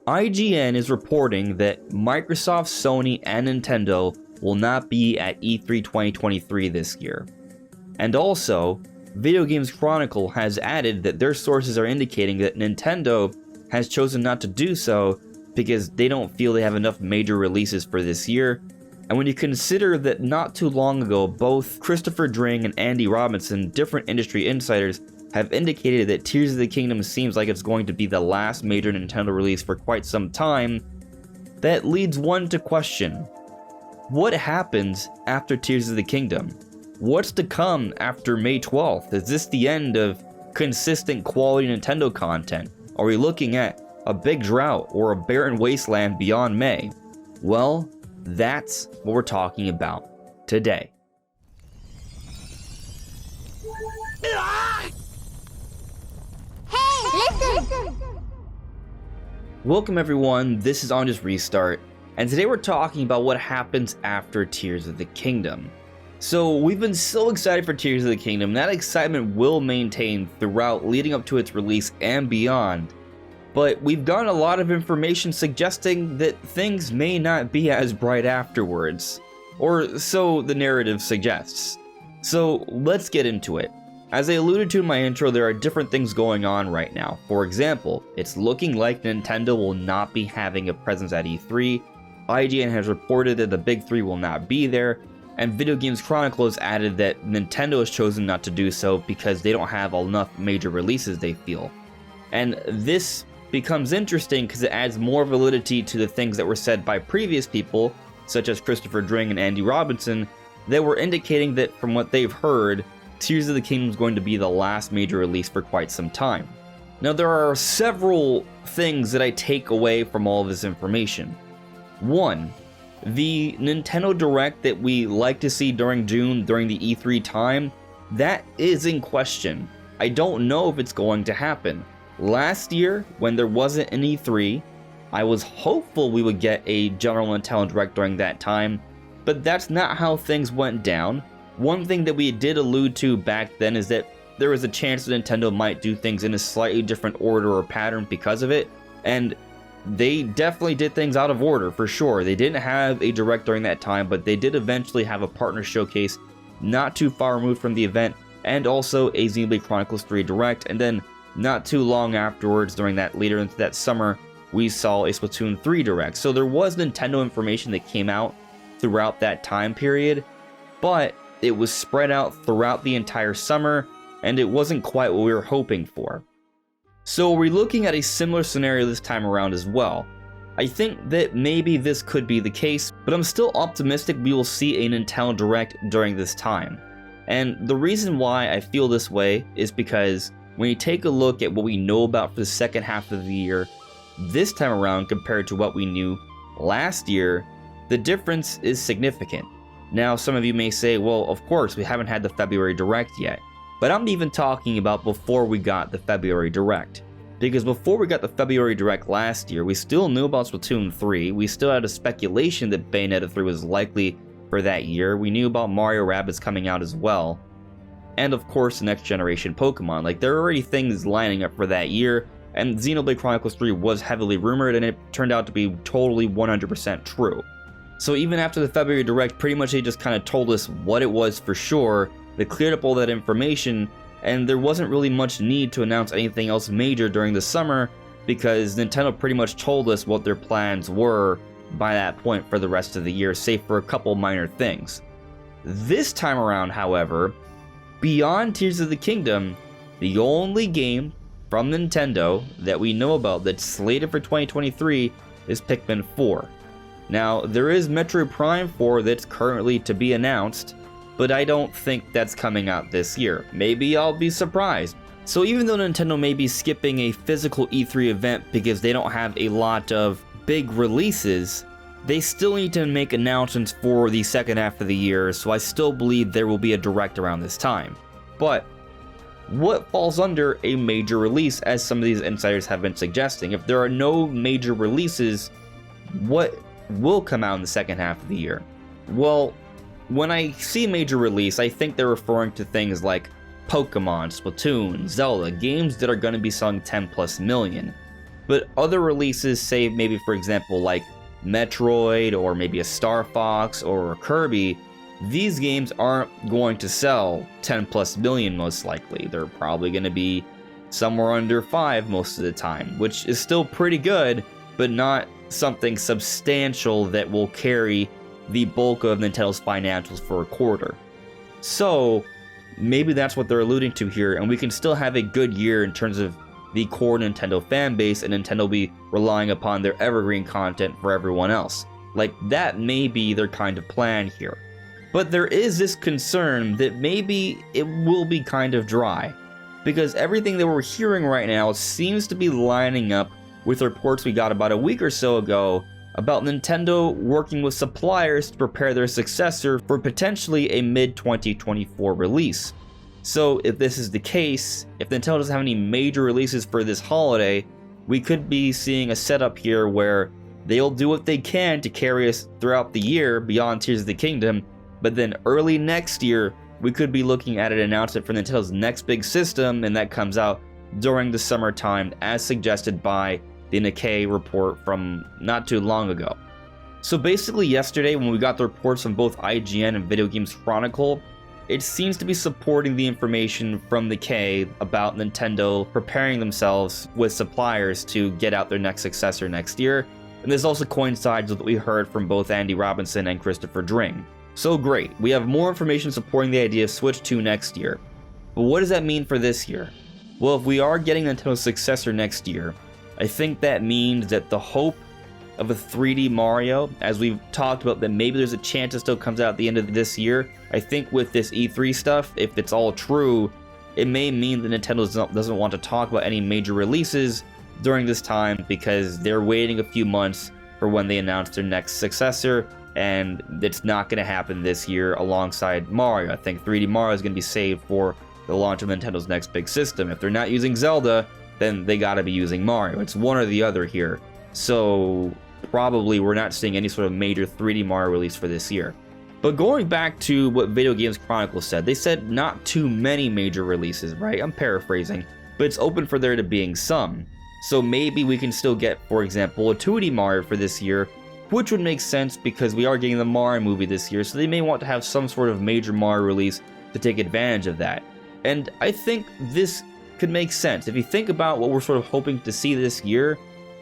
IGN is reporting that Microsoft, Sony, and Nintendo will not be at E3 2023 this year. And also, Video Games Chronicle has added that their sources are indicating that Nintendo has chosen not to do so because they don't feel they have enough major releases for this year. And when you consider that not too long ago, both Christopher Dring and Andy Robinson, different industry insiders, have indicated that Tears of the Kingdom seems like it's going to be the last major Nintendo release for quite some time, that leads one to question, what happens after Tears of the Kingdom? What's to come after May 12th? Is this the end of consistent quality Nintendo content? Are we looking at a big drought or a barren wasteland beyond May? Well, that's what we're talking about today. Hey, listen! Welcome everyone, this is On Just Restart, and today we're talking about what happens after Tears of the Kingdom. So we've been so excited for Tears of the Kingdom, that excitement will maintain throughout leading up to its release and beyond. But we've gotten a lot of information suggesting that things may not be as bright afterwards. Or so the narrative suggests. So let's get into it. As I alluded to in my intro, there are different things going on right now. For example, it's looking like Nintendo will not be having a presence at E3. IGN has reported that the big three will not be there. And Video Games Chronicle has added that Nintendo has chosen not to do so because they don't have enough major releases, they feel. And this becomes interesting because it adds more validity to the things that were said by previous people, such as Christopher Dring and Andy Robinson, that were indicating that from what they've heard, Tears of the Kingdom is going to be the last major release for quite some time. Now there are several things that I take away from all of this information. One, the Nintendo Direct that we like to see during June, during the E3 time, that is in question. I don't know if it's going to happen. Last year, when there wasn't an E3, I was hopeful we would get a general Nintendo Direct during that time, but that's not how things went down. One thing that we did allude to back then is that there was a chance that Nintendo might do things in a slightly different order or pattern because of it, and they definitely did things out of order, for sure. They didn't have a Direct during that time, but they did eventually have a partner showcase not too far removed from the event, and also a Xenoblade Chronicles 3 Direct, and then not too long afterwards, during that later into that summer, we saw a Splatoon 3 Direct. So there was Nintendo information that came out throughout that time period, but it was spread out throughout the entire summer, and it wasn't quite what we were hoping for. So we're looking at a similar scenario this time around as well. I think that maybe this could be the case, but I'm still optimistic we will see a Nintendo Direct during this time. And the reason why I feel this way is because when you take a look at what we know about for the second half of the year, this time around compared to what we knew last year, the difference is significant. Now some of you may say, well, of course, we haven't had the February Direct yet. But I'm even talking about before we got the February Direct. Because before we got the February Direct last year, we still knew about Splatoon 3, we still had a speculation that Bayonetta 3 was likely for that year, we knew about Mario Rabbids coming out as well. And of course, the next generation Pokemon. Like, there are already things lining up for that year, and Xenoblade Chronicles 3 was heavily rumored, and it turned out to be totally 100% true. So even after the February Direct, pretty much they just kind of told us what it was for sure. They cleared up all that information, and there wasn't really much need to announce anything else major during the summer because Nintendo pretty much told us what their plans were by that point for the rest of the year, save for a couple minor things. This time around, however, beyond Tears of the Kingdom, the only game from Nintendo that we know about that's slated for 2023 is Pikmin 4. Now, there is Metroid Prime 4 that's currently to be announced, but I don't think that's coming out this year. Maybe I'll be surprised. So even though Nintendo may be skipping a physical E3 event because they don't have a lot of big releases, they still need to make announcements for the second half of the year, so I still believe there will be a Direct around this time. But what falls under a major release, as some of these insiders have been suggesting? If there are no major releases, what will come out in the second half of the year? Well, when I see major release, I think they're referring to things like Pokemon, Splatoon, Zelda, games that are going to be selling 10+ million. But other releases, say maybe for example like Metroid or maybe a Star Fox or a Kirby, these games aren't going to sell 10 plus million most likely. They're probably going to be somewhere under 5 most of the time, which is still pretty good, but not something substantial that will carry the bulk of Nintendo's financials for a quarter. So maybe that's what they're alluding to here, and we can still have a good year in terms of the core Nintendo fan base, and Nintendo be relying upon their evergreen content for everyone else. Like, that may be their kind of plan here. But there is this concern that maybe it will be kind of dry, because everything that we're hearing right now seems to be lining up with reports we got about a week or so ago about Nintendo working with suppliers to prepare their successor for potentially a mid-2024 release. So if this is the case, if Nintendo doesn't have any major releases for this holiday, we could be seeing a setup here where they'll do what they can to carry us throughout the year beyond Tears of the Kingdom, but then early next year, we could be looking at an announcement for Nintendo's next big system, and that comes out during the summertime as suggested by the Nikkei report from not too long ago. So basically yesterday, when we got the reports from both IGN and Video Games Chronicle, it seems to be supporting the information from Nikkei about Nintendo preparing themselves with suppliers to get out their next successor next year, and this also coincides with what we heard from both Andy Robinson and Christopher Dring. So great, we have more information supporting the idea of Switch 2 next year. But what does that mean for this year? Well, if we are getting Nintendo's successor next year, I think that means that the hope of a 3D Mario, as we've talked about, that maybe there's a chance it still comes out at the end of this year. I think with this E3 stuff, if it's all true, it may mean that Nintendo doesn't want to talk about any major releases during this time because they're waiting a few months for when they announce their next successor, and it's not going to happen this year alongside Mario. I think 3D Mario is going to be saved for the launch of Nintendo's next big system. If they're not using Zelda, then they got to be using Mario. It's one or the other here. So probably we're not seeing any sort of major 3D Mario release for this year. But going back to what Video Games Chronicle said, they said not too many major releases, right? I'm paraphrasing, but it's open for there to being some. So maybe we can still get, for example, a 2D Mario for this year, which would make sense because we are getting the Mario movie this year, so they may want to have some sort of major Mario release to take advantage of that. And I think this could make sense. If you think about what we're sort of hoping to see this year,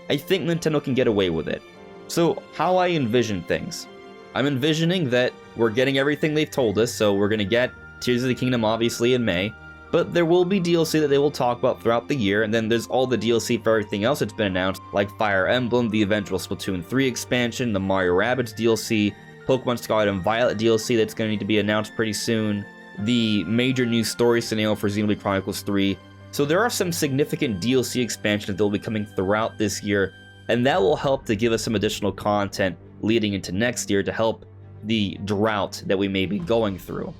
I think Nintendo can get away with it. So how I envision things. I'm envisioning that we're getting everything they've told us, so we're going to get Tears of the Kingdom obviously in May, but there will be DLC that they will talk about throughout the year, and then there's all the DLC for everything else that's been announced, like Fire Emblem, the eventual Splatoon 3 expansion, the Mario Rabbids DLC, Pokemon Scarlet and Violet DLC that's going to need to be announced pretty soon, the major new story scenario for Xenoblade Chronicles 3. So there are some significant DLC expansions that will be coming throughout this year, and that will help to give us some additional content leading into next year to help the drought that we may be going through.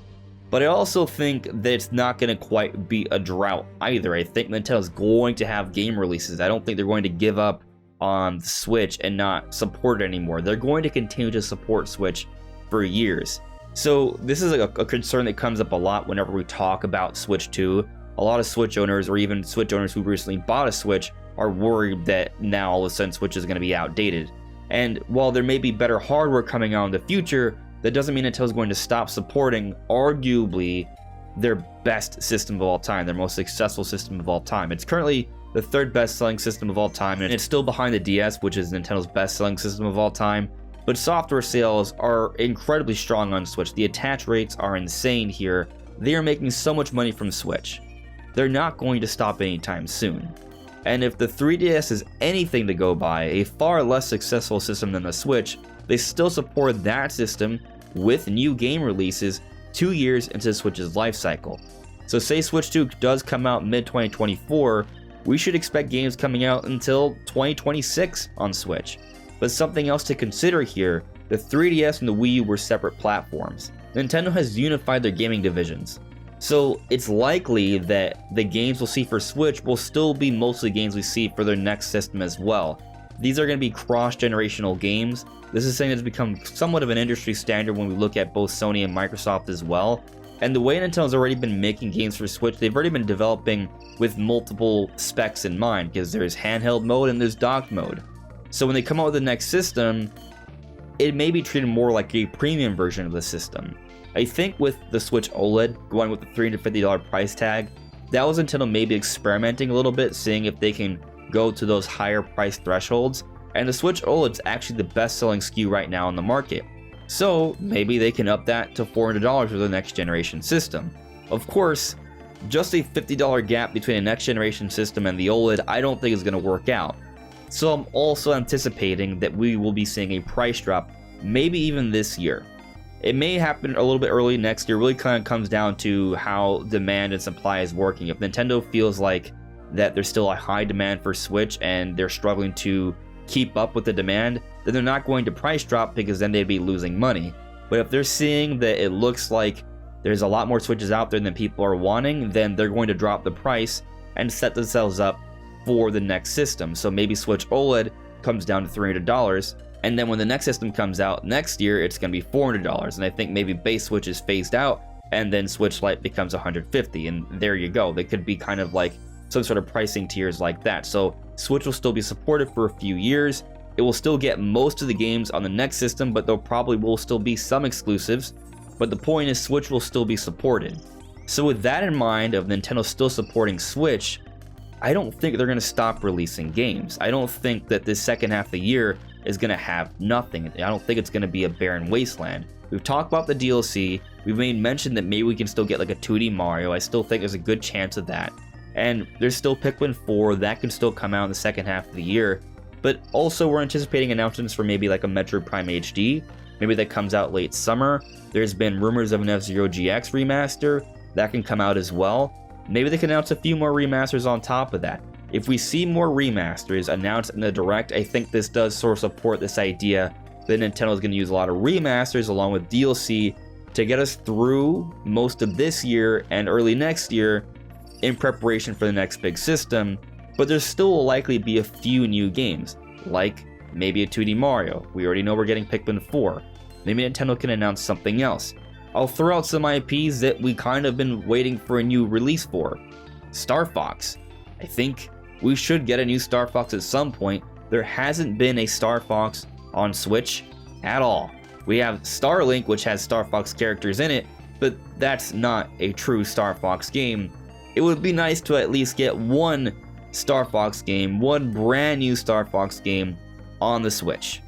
But I also think that it's not going to quite be a drought either. I think Nintendo's going to have game releases. I don't think they're going to give up on the Switch and not support it anymore. They're going to continue to support Switch for years. So this is a concern that comes up a lot whenever we talk about Switch 2. A lot of Switch owners, or even Switch owners who recently bought a Switch, are worried that now all of a sudden Switch is going to be outdated. And while there may be better hardware coming out in the future, that doesn't mean Nintendo's going to stop supporting arguably their best system of all time, their most successful system of all time. It's currently the third best-selling system of all time, and it's still behind the DS, which is Nintendo's best-selling system of all time. But software sales are incredibly strong on Switch. The attach rates are insane here. They are making so much money from Switch. They're not going to stop anytime soon. And if the 3DS is anything to go by, a far less successful system than the Switch, they still support that system with new game releases 2 years into the Switch's life cycle. So say Switch 2 does come out mid-2024, we should expect games coming out until 2026 on Switch. But something else to consider here, the 3DS and the Wii U were separate platforms. Nintendo has unified their gaming divisions. So it's likely that the games we'll see for Switch will still be mostly games we see for their next system as well. These are going to be cross-generational games. This is something that's become somewhat of an industry standard when we look at both Sony and Microsoft as well. And the way Nintendo's already been making games for Switch, they've already been developing with multiple specs in mind, because there's handheld mode and there's docked mode. So when they come out with the next system, it may be treated more like a premium version of the system. I think with the Switch OLED going with the $350 price tag, that was Nintendo maybe experimenting a little bit, seeing if they can go to those higher price thresholds. And the Switch OLED is actually the best selling SKU right now on the market. So maybe they can up that to $400 for the next generation system. Of course, just a $50 gap between a next generation system and the OLED I don't think is going to work out. So I'm also anticipating that we will be seeing a price drop, maybe even this year. It may happen a little bit early next year. It really kind of comes down to how demand and supply is working. If Nintendo feels like that there's still a high demand for Switch and they're struggling to keep up with the demand, then they're not going to price drop, because then they'd be losing money. But if they're seeing that it looks like there's a lot more Switches out there than people are wanting, then they're going to drop the price and set themselves up for the next system. So maybe Switch OLED comes down to $300, and then when the next system comes out next year, it's going to be $400. And I think maybe base Switch is phased out, and then Switch Lite becomes $150, and there you go. They could be kind of like some sort of pricing tiers like that. So Switch will still be supported for a few years. It will still get most of the games on the next system, but there probably will still be some exclusives. But the point is, Switch will still be supported. So with that in mind, of Nintendo still supporting Switch, I don't think they're going to stop releasing games. I don't think that this second half of the year is going to have nothing. I don't think it's going to be a barren wasteland. We've talked about the DLC. We've made mention that maybe we can still get like a 2D Mario. I still think there's a good chance of that. And there's still Pikmin 4, that can still come out in the second half of the year. But also we're anticipating announcements for maybe like a Metroid Prime HD. Maybe that comes out late summer. There's been rumors of an F-Zero GX remaster. That can come out as well. Maybe they can announce a few more remasters on top of that. If we see more remasters announced in the Direct, I think this does sort of support this idea that Nintendo is going to use a lot of remasters along with DLC to get us through most of this year and early next year in preparation for the next big system. But there still will likely be a few new games, like maybe a 2D Mario. We already know we're getting Pikmin 4. Maybe Nintendo can announce something else. I'll throw out some IPs that we kind of been waiting for a new release for. Star Fox. I think we should get a new Star Fox at some point. There hasn't been a Star Fox on Switch at all. We have Starlink, which has Star Fox characters in it, but that's not a true Star Fox game. It would be nice to at least get one Star Fox game, one brand new Star Fox game on the Switch.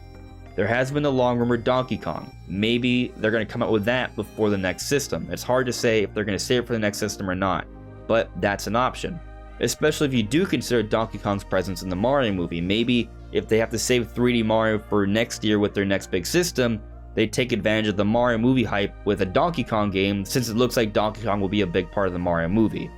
There has been the long-rumored Donkey Kong. Maybe they're going to come out with that before the next system. It's hard to say if they're going to save it for the next system or not, but that's an option. Especially if you do consider Donkey Kong's presence in the Mario movie. Maybe if they have to save 3D Mario for next year with their next big system, they take advantage of the Mario movie hype with a Donkey Kong game, since it looks like Donkey Kong will be a big part of the Mario movie.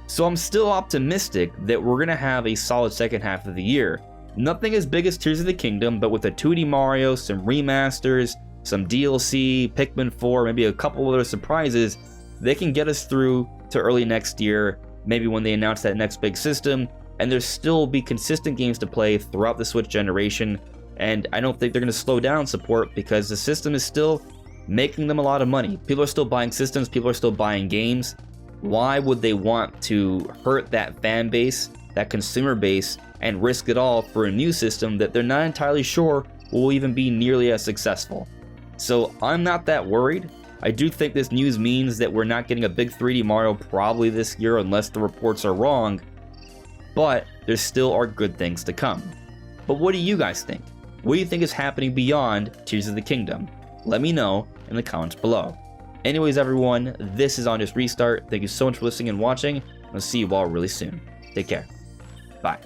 So I'm still optimistic that we're going to have a solid second half of the year. Nothing as big as Tears of the Kingdom, but with a 2D Mario, some remasters, some DLC, Pikmin 4, maybe a couple other surprises, they can get us through to early next year, maybe when they announce that next big system, and there'll still be consistent games to play throughout the Switch generation. And I don't think they're going to slow down support, because the system is still making them a lot of money. People are still buying systems, people are still buying games. Why would they want to hurt that fan base, that consumer base, and risk it all for a new system that they're not entirely sure will even be nearly as successful? So I'm not that worried. I do think this news means that we're not getting a big 3D Mario probably this year, unless the reports are wrong, but there still are good things to come. But what do you guys think? What do you think is happening beyond Tears of the Kingdom? Let me know in the comments below. Anyways, everyone, this is On Just Restart. Thank you so much for listening and watching. I'll see you all really soon. Take care. Bye.